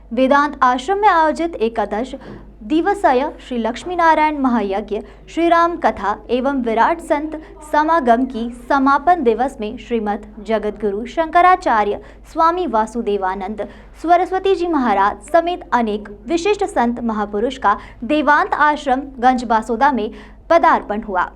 वेदांत आश्रम में आयोजित एकादश दिवसीय श्री लक्ष्मी नारायण महायज्ञ श्री राम कथा एवं विराट संत समागम की समापन दिवस में श्रीमद जगतगुरु शंकराचार्य स्वामी वासुदेवानंद सरस्वती जी महाराज समेत अनेक विशिष्ट संत महापुरुष का देवांत आश्रम गंज बासोदा में पदार्पण हुआ।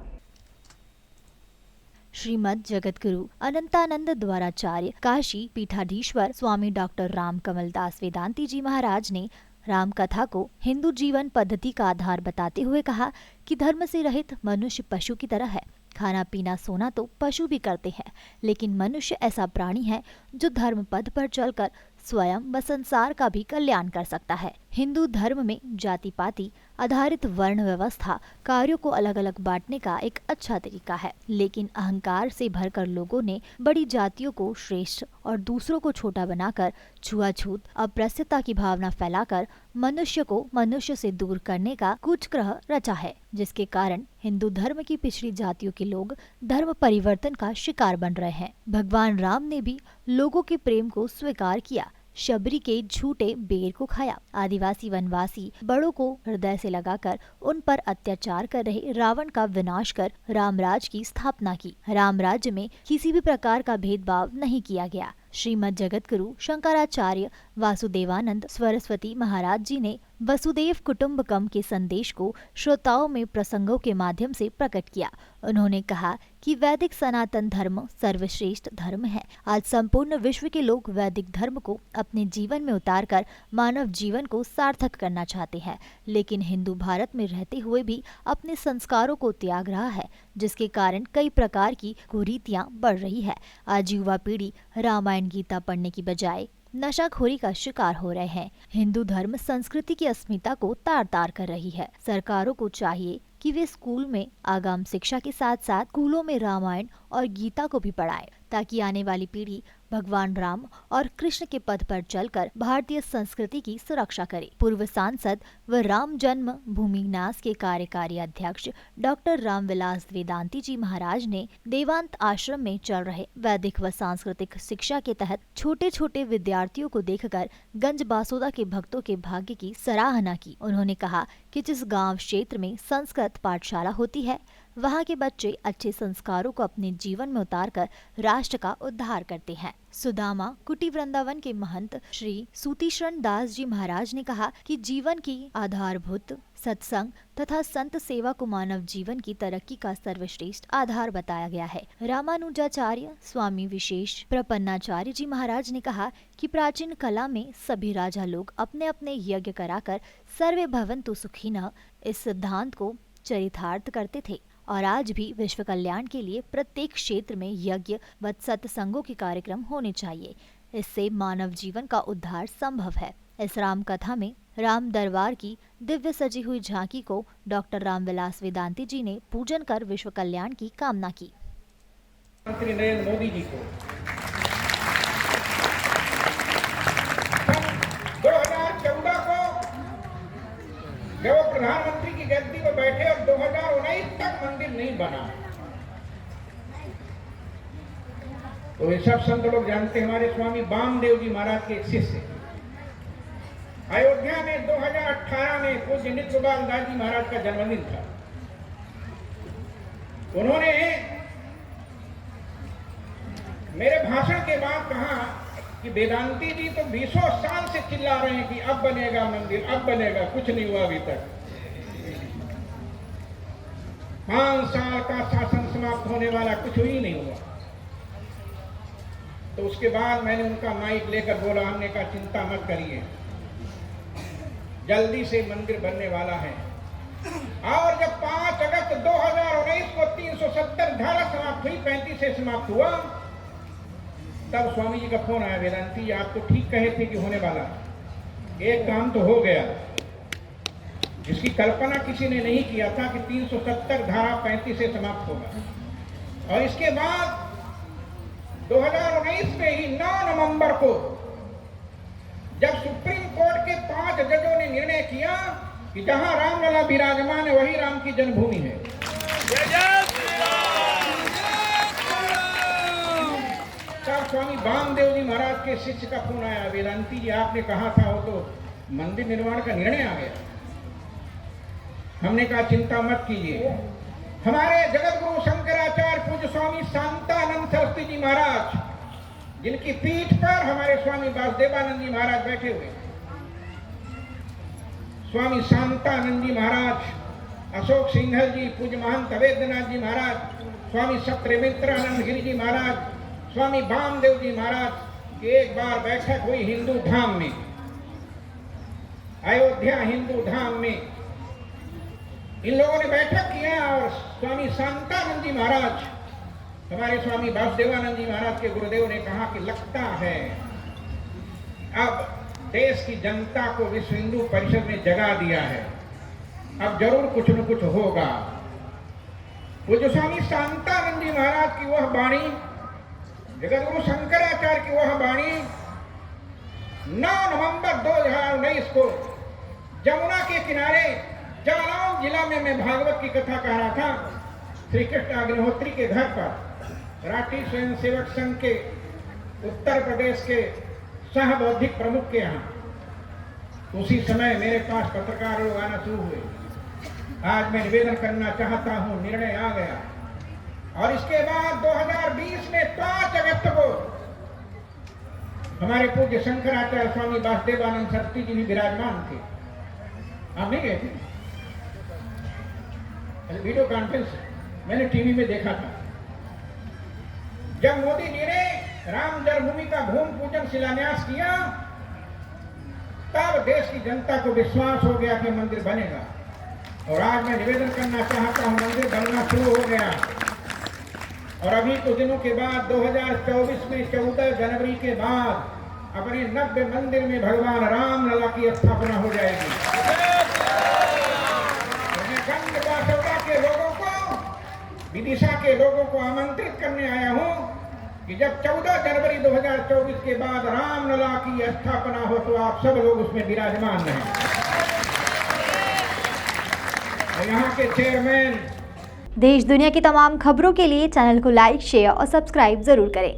श्रीमद जगतगुरु अनंतानंद द्वाराचार्य काशी पीठाधीश्वर स्वामी डॉक्टर राम कमल दास वेदांती जी महाराज ने राम कथा को हिंदू जीवन पद्धति का आधार बताते हुए कहा कि धर्म से रहित मनुष्य पशु की तरह है। खाना पीना सोना तो पशु भी करते हैं, लेकिन मनुष्य ऐसा प्राणी है जो धर्म पद पर चलकर स्वयं व संसार का भी कल्याण कर सकता है। हिंदू धर्म में जाति पाति आधारित वर्ण व्यवस्था कार्यों को अलग अलग बांटने का एक अच्छा तरीका है, लेकिन अहंकार से भरकर लोगों ने बड़ी जातियों को श्रेष्ठ और दूसरों को छोटा बनाकर छुआछूत अप्रस्यता की भावना फैलाकर मनुष्य को मनुष्य से दूर करने का कुचक्रह रचा है, जिसके कारण हिंदू धर्म की पिछड़ी जातियों के लोग धर्म परिवर्तन का शिकार बन रहे हैं। भगवान राम ने भी लोगों के प्रेम को स्वीकार किया, शबरी के झूठे बेर को खाया, आदिवासी वनवासी बड़ों को हृदय से लगाकर उन पर अत्याचार कर रहे रावण का विनाश कर रामराज की स्थापना की। राम राज्य में किसी भी प्रकार का भेदभाव नहीं किया गया। श्रीमद जगतगुरु शंकराचार्य वासुदेवानंद सरस्वती महाराज जी ने वसुदेव कुटुंबकम के संदेश को श्रोताओं में प्रसंगों के माध्यम से प्रकट किया। उन्होंने कहा कि वैदिक सनातन धर्म सर्वश्रेष्ठ धर्म है। आज संपूर्ण विश्व के लोग वैदिक धर्म को अपने जीवन में उतारकर मानव जीवन को सार्थक करना चाहते हैं, लेकिन हिंदू भारत में रहते हुए भी अपने संस्कारों को त्याग रहा है, जिसके कारण कई प्रकार की कुरीतियां बढ़ रही है। आज युवा पीढ़ी रामायण गीता पढ़ने की बजाय नशाखोरी का शिकार हो रहे हैं। हिंदू धर्म संस्कृति की अस्मिता को तार तार कर रही है। सरकारों को चाहिए कि वे स्कूल में आगाम शिक्षा के साथ साथ स्कूलों में रामायण और गीता को भी पढ़ाएं, ताकि आने वाली पीढ़ी भगवान राम और कृष्ण के पथ पर चलकर भारतीय संस्कृति की सुरक्षा करे। पूर्व सांसद व राम जन्म भूमि न्यास के कार्यकारी अध्यक्ष डॉक्टर रामविलास वेदांती जी महाराज ने देवांत आश्रम में चल रहे वैदिक व सांस्कृतिक शिक्षा के तहत छोटे छोटे विद्यार्थियों को देखकर गंज बासोदा के भक्तों के भाग्य की सराहना की। उन्होंने कहा कि जिस गाँव क्षेत्र में संस्कृत पाठशाला होती है, वहाँ के बच्चे अच्छे संस्कारों को अपने जीवन में उतारकर राष्ट्र का उद्धार करते हैं। सुदामा कुटी वृंदावन के महंत श्री सूतीशरण दास जी महाराज ने कहा कि जीवन की आधारभूत सत्संग तथा संत सेवा को मानव जीवन की तरक्की का सर्वश्रेष्ठ आधार बताया गया है। रामानुजाचार्य स्वामी विशेष प्रपन्नाचार्य जी महाराज ने कहा कि प्राचीन कला में सभी राजा लोग अपने अपने यज्ञ कराकर सर्वे भवन्तु सुखिनः इस सिद्धांत को चरितार्थ करते थे, और आज भी विश्व कल्याण के लिए प्रत्येक क्षेत्र में यज्ञ व सत्संगों के कार्यक्रम होने चाहिए। इससे मानव जीवन का उद्धार संभव है। इस राम कथा में राम दरबार की दिव्य सजी हुई झांकी को डॉक्टर रामविलास वेदांती जी ने पूजन कर विश्व कल्याण की कामना की। मंत्री नरेंद्र मोदी जी को 2014 को जब वो प्रधानमंत्री की गद्दी पर बैठे और 2019 तक मंदिर नहीं बना, तो ये सब संत लोग जानते हैं। हमारे स्वामी वामदेव जी महाराज के एक शिष्य अयोध्या में 2018 में पूज्य नित्यगोपाल दास जी महाराज का जन्मदिन था। उन्होंने मेरे भाषण के बाद कहा कि वेदांती जी तो 20 साल से चिल्ला रहे हैं कि अब बनेगा मंदिर, अब बनेगा, कुछ नहीं हुआ अभी तक। 5 साल का शासन समाप्त होने वाला, कुछ ही नहीं हुआ। तो उसके बाद मैंने उनका माइक लेकर बोला, हमने कहा चिंता मत करिए, जल्दी से मंदिर बनने वाला है। और जब 5 अगस्त 2019 को 370 धारा समाप्त हुई, 35 से समाप्त हुआ, तब स्वामी जी का फोन आया, वेदांती जी आप तो ठीक कहे थे कि होने वाला, एक काम तो हो गया, जिसकी कल्पना किसी ने नहीं किया था कि 370 धारा 35 से समाप्त होगा। और इसके बाद 2019 में ही 9 नवंबर को जब सुप्रीम कोर्ट के 5 जजों ने निर्णय किया कि जहां रामलला विराजमान है वही राम की जन्मभूमि है, तब स्वामी वामदेव जी महाराज के शिष्य का फोन आया, वेदांती जी आपने कहा था वो तो मंदिर निर्माण का निर्णय आ गया। हमने कहा चिंता मत कीजिए, हमारे जगत गुरु शंकराचार्य पूज्य स्वामी शांतानंद सरस्वती जी महाराज, जिनकी पीठ पर हमारे स्वामी वासुदेवानंद जी महाराज बैठे हुए, स्वामी शांतानंद जी महाराज, अशोक सिंघल जी, पूज्य महंत अवेद्यनाथ जी महाराज, स्वामी सत्यमित्रानंद गिरी जी महाराज, स्वामी वामदेव जी महाराज की एक बार बैठक हुई हिंदू धाम में, अयोध्या हिंदू धाम में। इन लोगों ने बैठक किया और स्वामी शांतानंद जी महाराज, हमारे स्वामी वासुदेवानंद जी महाराज के गुरुदेव ने कहा कि लगता है अब देश की जनता को विश्व हिंदू परिषद ने जगा दिया है, अब जरूर कुछ न कुछ होगा। वो जो स्वामी शांतानंद जी महाराज की वह वाणी, जगत गुरु शंकराचार्य की वह वाणी 9 नवंबर 2019 को जमुना के किनारे जालौन जिला में मैं भागवत की कथा कह रहा था, श्री कृष्ण अग्निहोत्री के घर पर, राष्ट्रीय स्वयं सेवक संघ के उत्तर प्रदेश के सह बौद्धिक प्रमुख के यहाँ। उसी समय मेरे पास पत्रकार लोग आना शुरू हुए। आज मैं निवेदन करना चाहता हूं, निर्णय आ गया। और इसके बाद 2020 में 5 अगस्त को हमारे पूज्य शंकराचार्य स्वामी वासुदेवानंद सरस्वती जी भी विराजमान थे। आप नहीं गए थे? वीडियो कॉन्फ्रेंस मैंने टीवी में देखा था। जब मोदी जी ने राम जन्मभूमि का भूमि पूजन शिलान्यास किया, तब देश की जनता को विश्वास हो गया कि मंदिर बनेगा। और आज मैं निवेदन करना चाहता हूं, मंदिर बनना शुरू हो गया। और अभी कुछ दिनों के बाद 2024 में 14 जनवरी के बाद अपने नव्य मंदिर में भगवान राम लला की स्थापना हो जाएगी। मैं गंज बासौदा के लोगों को, विदिशा के लोगों को आमंत्रित करने आया हूं कि जब 14 जनवरी 2024 के बाद रामलला की स्थापना हो तो आप सब लोग उसमें विराजमान रहें। यहाँ के चेयरमैन। देश दुनिया की तमाम खबरों के लिए चैनल को लाइक, शेयर और सब्सक्राइब जरूर करें।